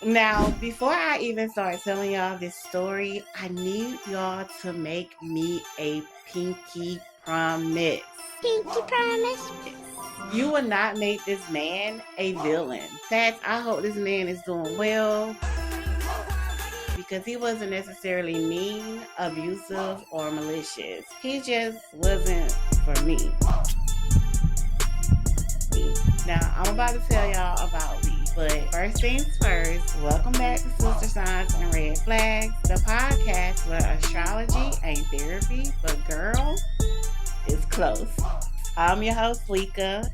Now, before I even start telling y'all this story, I need y'all to make me a pinky promise. Pinky promise? You will not make this man a villain. In fact, I hope this man is doing well because he wasn't necessarily mean, abusive, or malicious. He just wasn't for me. Now, I'm about to tell y'all about Lee. But first things first, welcome back to Sister Signs and Red Flags, the podcast where astrology ain't therapy, but girl, it's close. I'm your host, Lika.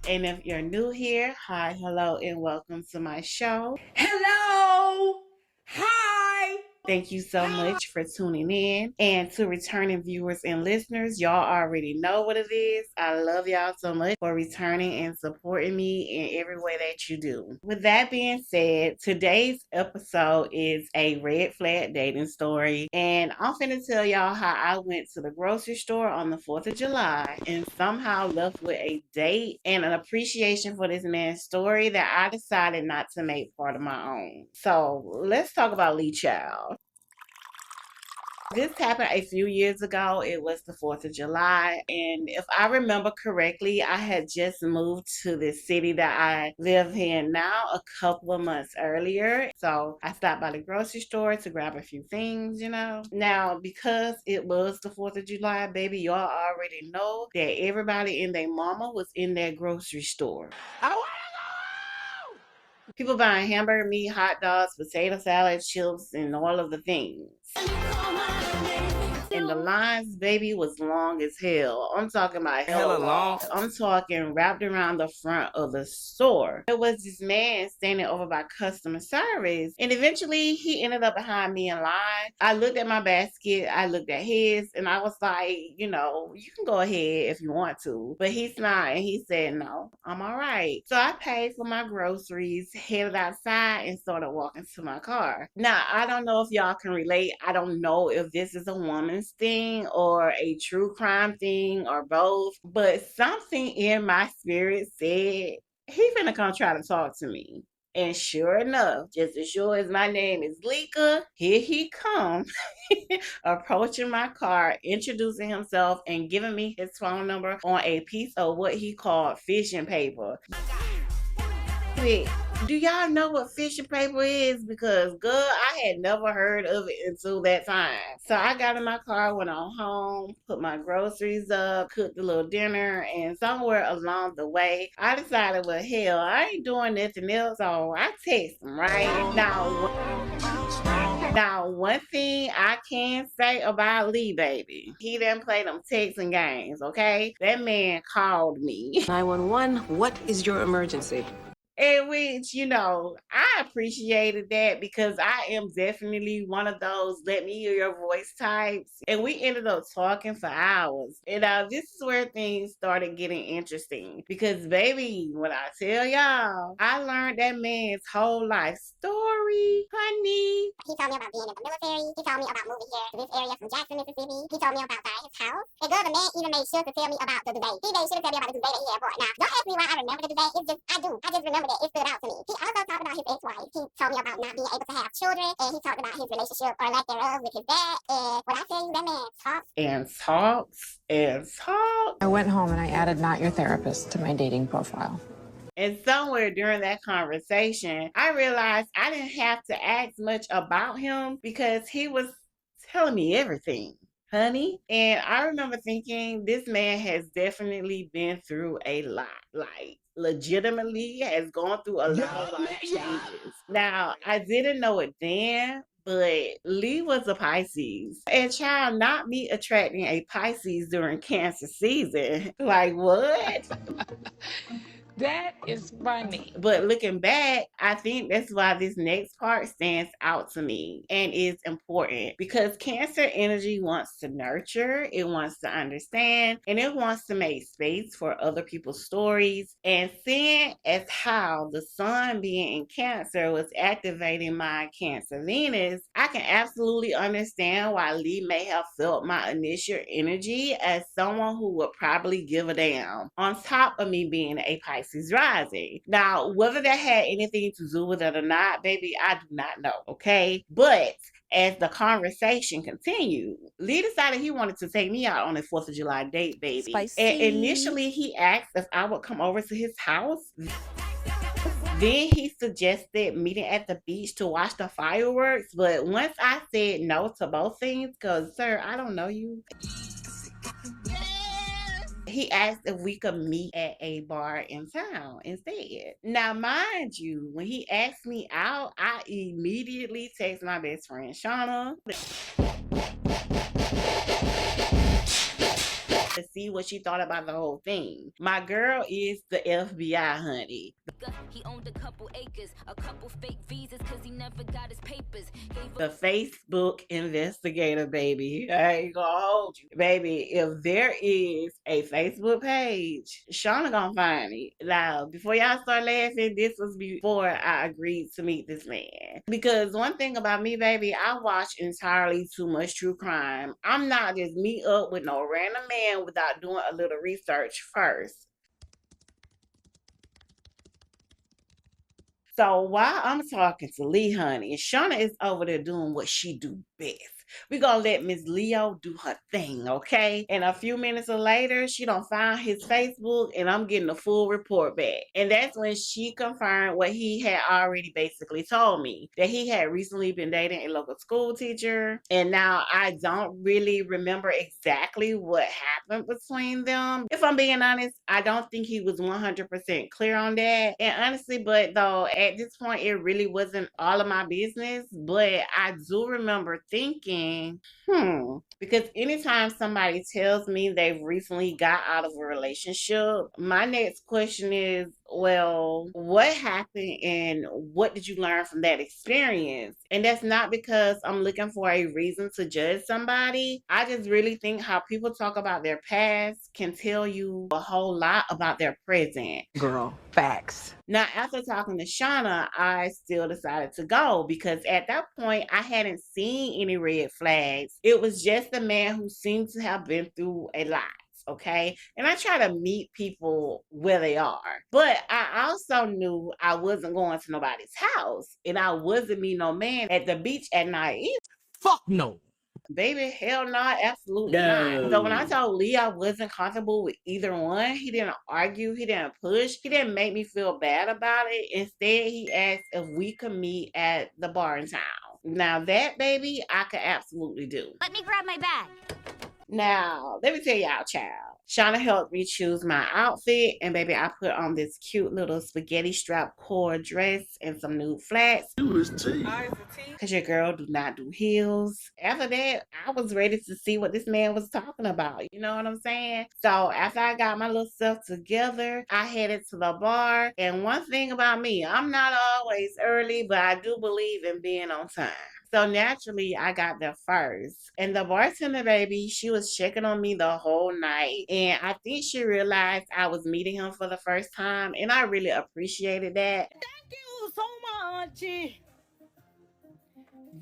And if you're new here, hi, hello, and welcome to my show. Hello! Hi! Thank you so much for tuning in. And to returning viewers and listeners, y'all already know what it is. I love y'all so much for returning and supporting me in every way that you do. With that being said, today's episode is a red flag dating story. And I'm finna tell y'all how I went to the grocery store on the 4th of July and somehow left with a date and an appreciation for this man's story that I decided not to make part of my own. So let's talk about Lee Child. This happened a few years ago. It was the 4th of July. And if I remember correctly, I had just moved to the city that I live in now a couple of months earlier. So I stopped by the grocery store to grab a few things, you know. Now, because it was the 4th of July, baby, y'all already know that everybody and their mama was in that grocery store. People buying hamburger meat, hot dogs, potato salad, chips, and all of the things. And the lines, baby, was long as hell. I'm talking about hella long. I'm talking wrapped around the front of the store. There was this man standing over by customer service, and eventually he ended up behind me in line. I looked at my basket, I looked at his, and I was like, you know, you can go ahead if you want to. But he smiled and he said, no, I'm all right. So I paid for my groceries, headed outside, and started walking to my car. Now, I don't know if y'all can relate. I don't know if this is a woman's thing or a true crime thing or both, but something in my spirit said he finna come try to talk to me. And sure enough, just as sure as my name is Lika, here he comes, approaching my car, introducing himself, and giving me his phone number on a piece of what he called fishing paper. Do y'all know what fishing paper is? Because, girl, I had never heard of it until that time. So I got in my car, went on home, put my groceries up, cooked a little dinner, and somewhere along the way, I decided, well, hell, I ain't doing nothing else, so I text him, right? Now, one thing I can say about Lee, baby, he didn't play them texting games, okay? That man called me. 911, what is your emergency? In which, you know, I appreciated that because I am definitely one of those let me hear your voice types. And we ended up talking for hours. And this is where things started getting interesting. Because, baby, when I tell y'all, I learned that man's whole life story, honey. He told me about being in the military. He told me about moving here to this area from Jackson, Mississippi. He told me about buying his house. And girl, the man even made sure to tell me about the debate. He made sure to tell me about the debate that he had brought. Now, don't ask me why I remember the debate. It's just, I do. I just remember that it stood out to me. He also talked about his ex-wife. He told me about not being able to have children. And he talked about his relationship or lack thereof with his dad. And when I tell you, that man talks And talks and talks. I went home and I added not your therapist to my dating profile. And somewhere during that conversation, I realized I didn't have to ask much about him because he was telling me everything, honey. And I remember thinking this man has definitely been through a lot, like legitimately has gone through a lot of life changes. Now, I didn't know it then, but Lee was a Pisces. And child, not me attracting a Pisces during Cancer season. Like, what? That is funny. But looking back, I think that's why this next part stands out to me and is important because Cancer energy wants to nurture, it wants to understand, and it wants to make space for other people's stories. And seeing as how the sun being in Cancer was activating my Cancer Venus, I can absolutely understand why Lee may have felt my initial energy as someone who would probably give a damn. On top of me being a Pisces Pisces rising. Now, whether that had anything to do with it or not, baby, I do not know, okay? But as the conversation continued, Lee decided he wanted to take me out on a 4th of July date, baby. Spicy. And initially, he asked if I would come over to his house. Then he suggested meeting at the beach to watch the fireworks. But once I said no to both things, because, sir, I don't know you, he asked if we could meet at a bar in town instead. Now, mind you, when he asked me out, I immediately text my best friend, Shonna, to see what she thought about the whole thing. My girl is the FBI, honey. He owned a couple acres, a couple fake visas, cause he never got his papers. The Facebook investigator, baby. I ain't gonna hold you. Baby, if there is a Facebook page, Shonna gonna find it. Now, before y'all start laughing, this was before I agreed to meet this man. Because one thing about me, baby, I watch entirely too much true crime. I'm not just meet up with no random man without doing a little research first. So while I'm talking to Lee, honey, and Shonna is over there doing what she do best. We gonna let Miss Leo do her thing, okay? And a few minutes later, she done found his Facebook, and I'm getting a full report back. And that's when she confirmed what he had already basically told me, that he had recently been dating a local school teacher. And now I don't really remember exactly what happened between them. If I'm being honest, I don't think he was 100% clear on that. And honestly, but though at this point, it really wasn't all of my business. But I do remember thinking, because anytime somebody tells me they've recently got out of a relationship, my next question is, well, what happened and what did you learn from that experience? And that's not because I'm looking for a reason to judge somebody. I just really think how people talk about their past can tell you a whole lot about their present. Girl, facts. Now, after talking to Shonna, I still decided to go because at that point, I hadn't seen any red flags. It was just a man who seemed to have been through a lot. Okay. And I try to meet people where they are. But I also knew I wasn't going to nobody's house and I wasn't meeting no man at the beach at night either. Fuck no. Baby, hell no, absolutely not. So when I told Lee I wasn't comfortable with either one, he didn't argue, he didn't push, he didn't make me feel bad about it. Instead, he asked if we could meet at the bar in town. Now that, baby, I could absolutely do. Let me grab my bag. Now, let me tell y'all, child. Shonna helped me choose my outfit, and baby, I put on this cute little spaghetti strap cord dress and some nude flats. Because your girl do not do heels. After that, I was ready to see what this man was talking about. You know what I'm saying? So after I got my little stuff together, I headed to the bar. And one thing about me, I'm not always early, but I do believe in being on time. So naturally, I got there first. And the bartender, baby, she was checking on me the whole night. And I think she realized I was meeting him for the first time. And I really appreciated that. Thank you so much.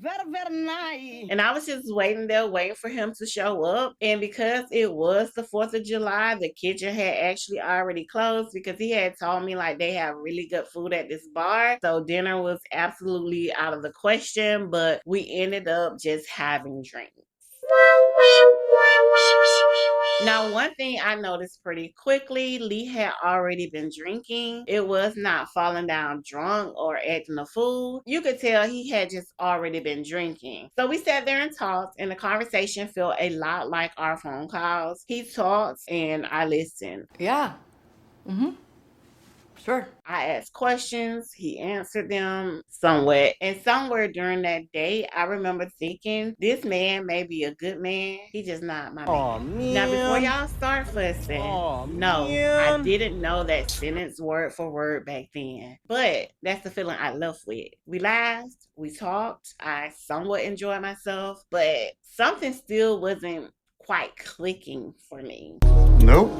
Very, very nice. And I was just waiting for him to show up. And because it was the 4th of July, the kitchen had actually already closed because he had told me like they have really good food at this bar. So dinner was absolutely out of the question, but we ended up just having drinks. Now, one thing I noticed pretty quickly, Lee had already been drinking. It was not falling down drunk or acting a fool. You could tell he had just already been drinking. So we sat there and talked, and the conversation felt a lot like our phone calls. He talked, and I listened. Yeah. Sure. I asked questions, he answered them somewhat. And somewhere during that day, I remember thinking, this man may be a good man. He just not my man. Now, before y'all start fussing, I didn't know that sentence word for word back then. But that's the feeling I left with. We laughed, we talked, I somewhat enjoyed myself, but something still wasn't quite clicking for me. Nope.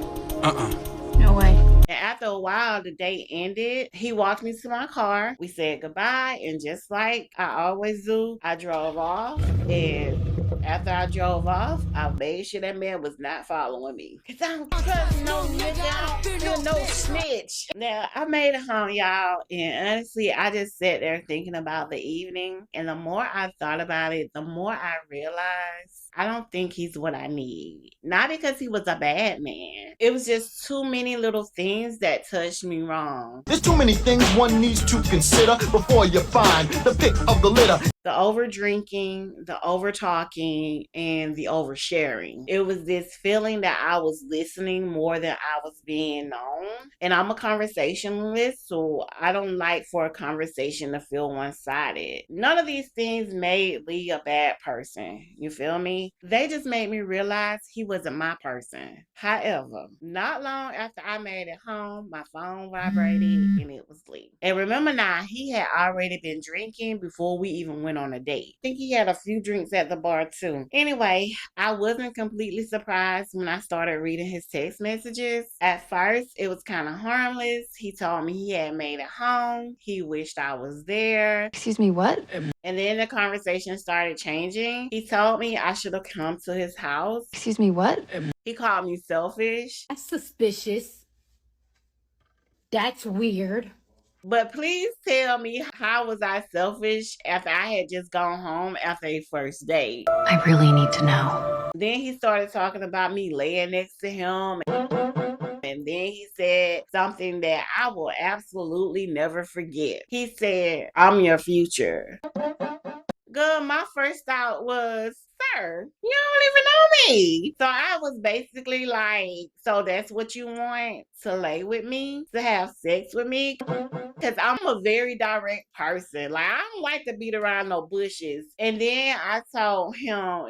No way. And after a while, the day ended. He walked me to my car. We said goodbye. And just like I always do, I drove off. And After I drove off, I made sure that man was not following me. Cause I don't trust no nigga. I don't feel no snitch. Now, I made it home, y'all. And honestly, I just sat there thinking about the evening. And the more I thought about it, the more I realized I don't think he's what I need. Not because he was a bad man. It was just too many little things that touched me wrong. There's too many things one needs to consider before you find the pick of the litter. The over drinking, the over talking, and the oversharing. It was this feeling that I was listening more than I was being known. And I'm a conversationalist, so I don't like for a conversation to feel one-sided. None of these things made Lee a bad person. You feel me? They just made me realize he wasn't my person. However, not long after I made it home, my phone vibrated and it was Lee. And remember now, he had already been drinking before we even went on a date. I think he had a few drinks at the bar too. Anyway, I wasn't completely surprised when I started reading his text messages. At first, it was kind of harmless. He told me he had made it home. He wished I was there. Excuse me, what? And then the conversation started changing. He told me I should have come to his house. Excuse me, what? He called me selfish. That's suspicious. That's weird. But please tell me, how was I selfish after I had just gone home after a first date? I really need to know. Then he started talking about me laying next to him. And then he said something that I will absolutely never forget. He said, "I'm your future." Girl, my first thought was, sir, you don't even know me. So I was basically like, so that's what you want? To lay with me? To have sex with me? Because I'm a very direct person. Like, I don't like to beat around no bushes. And then I told him,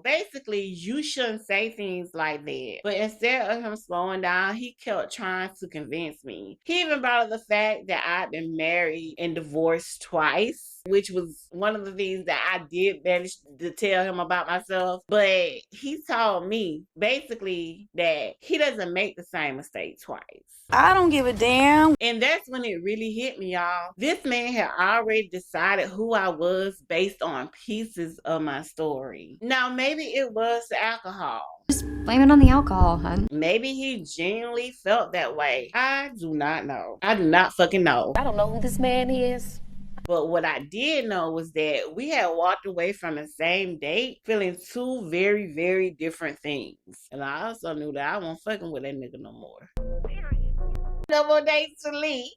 basically, you shouldn't say things like that. But instead of him slowing down, he kept trying to convince me. He even brought up the fact that I'd been married and divorced twice, which was one of the things that I did manage to tell him about myself. But he told me, basically, that he doesn't make the same mistake twice. I don't give a damn. And that's when it really hit me, y'all. This man had already decided who I was based on pieces of my story. Now, maybe it was the alcohol. Just blame it on the alcohol, hun. Maybe he genuinely felt that way. I do not know. I do not fucking know. I don't know who this man is. But what I did know was that we had walked away from the same date feeling two very, very different things. And I also knew that I wasn't fucking with that nigga no more. No more dates for Lee.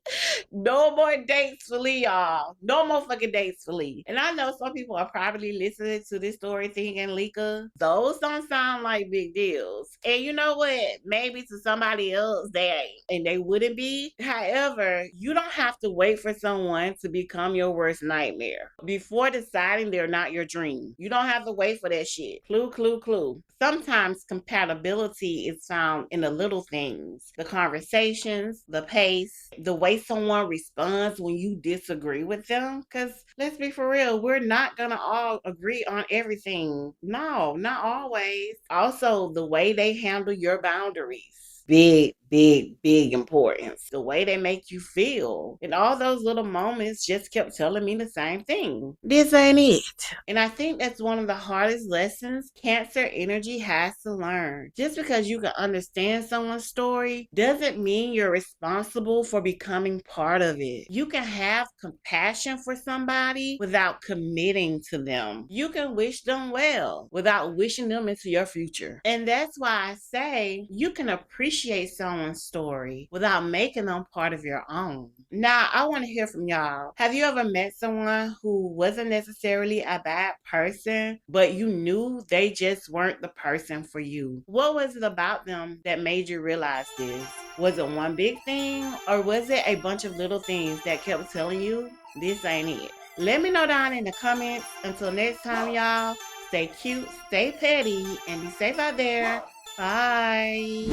No more dates for Lee, y'all. No more fucking dates for Lee. And I know some people are probably listening to this story thinking, Lika, those don't sound like big deals. And you know what? Maybe to somebody else they wouldn't be. However, you don't have to wait for someone to become your worst nightmare before deciding they're not your dream. You don't have to wait for that shit. Clue, clue, clue. Sometimes compatibility is found in the little things, the conversations, the pace, the way someone responds when you disagree with them. Because let's be for real, we're not going to all agree on everything. No, not always. Also, the way they handle your boundaries. Big, big, big importance. The way they make you feel. And all those little moments just kept telling me the same thing. This ain't it. And I think that's one of the hardest lessons Cancer energy has to learn. Just because you can understand someone's story doesn't mean you're responsible for becoming part of it. You can have compassion for somebody without committing to them. You can wish them well without wishing them into your future. And that's why I say you can appreciate someone's story without making them part of your own. Now, I want to hear from y'all. Have you ever met someone who wasn't necessarily a bad person, but you knew they just weren't the person for you? What was it about them that made you realize this? Was it one big thing, or was it a bunch of little things that kept telling you this ain't it? Let me know down in the comments. Until next time, y'all, stay cute, stay petty, and be safe out there. Bye.